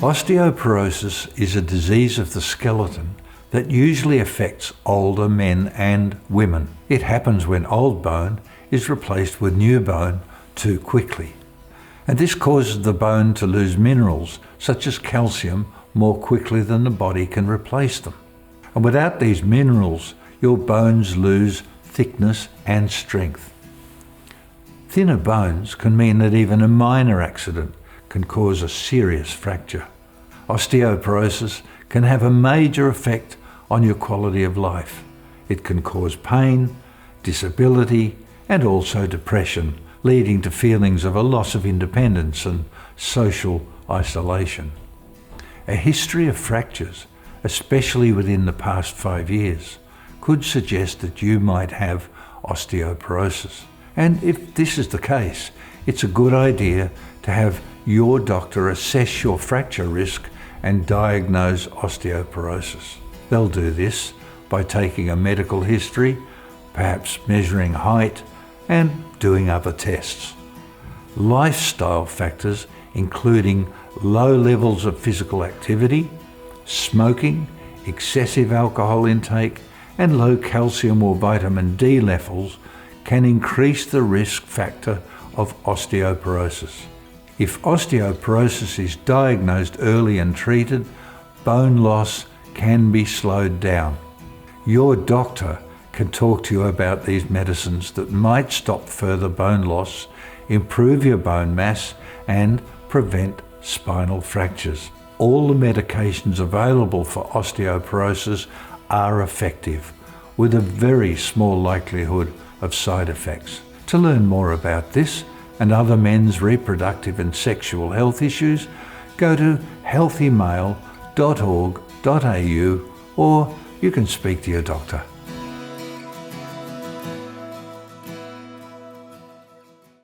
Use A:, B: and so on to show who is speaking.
A: Osteoporosis is a disease of the skeleton that usually affects older men and women. It happens when old bone is replaced with new bone too quickly. And this causes the bone to lose minerals such as calcium more quickly than the body can replace them. And without these minerals, your bones lose thickness and strength. Thinner bones can mean that even a minor accident can cause a serious fracture. Osteoporosis can have a major effect on your quality of life. It can cause pain, disability, and also depression, leading to feelings of a loss of independence and social isolation. A history of fractures, especially within the past 5 years, could suggest that you might have osteoporosis. And if this is the case, it's a good idea to have your doctor assess your fracture risk and diagnose osteoporosis. They'll do this by taking a medical history, perhaps measuring height, and doing other tests. Lifestyle factors, including low levels of physical activity, smoking, excessive alcohol intake, and low calcium or vitamin D levels, can increase the risk factor of osteoporosis. If osteoporosis is diagnosed early and treated, bone loss can be slowed down. Your doctor can talk to you about these medicines that might stop further bone loss, improve your bone mass, and prevent spinal fractures. All the medications available for osteoporosis are effective, with a very small likelihood of side effects. To learn more about this and other men's reproductive and sexual health issues, go to healthymale.org.au or you can speak to your doctor.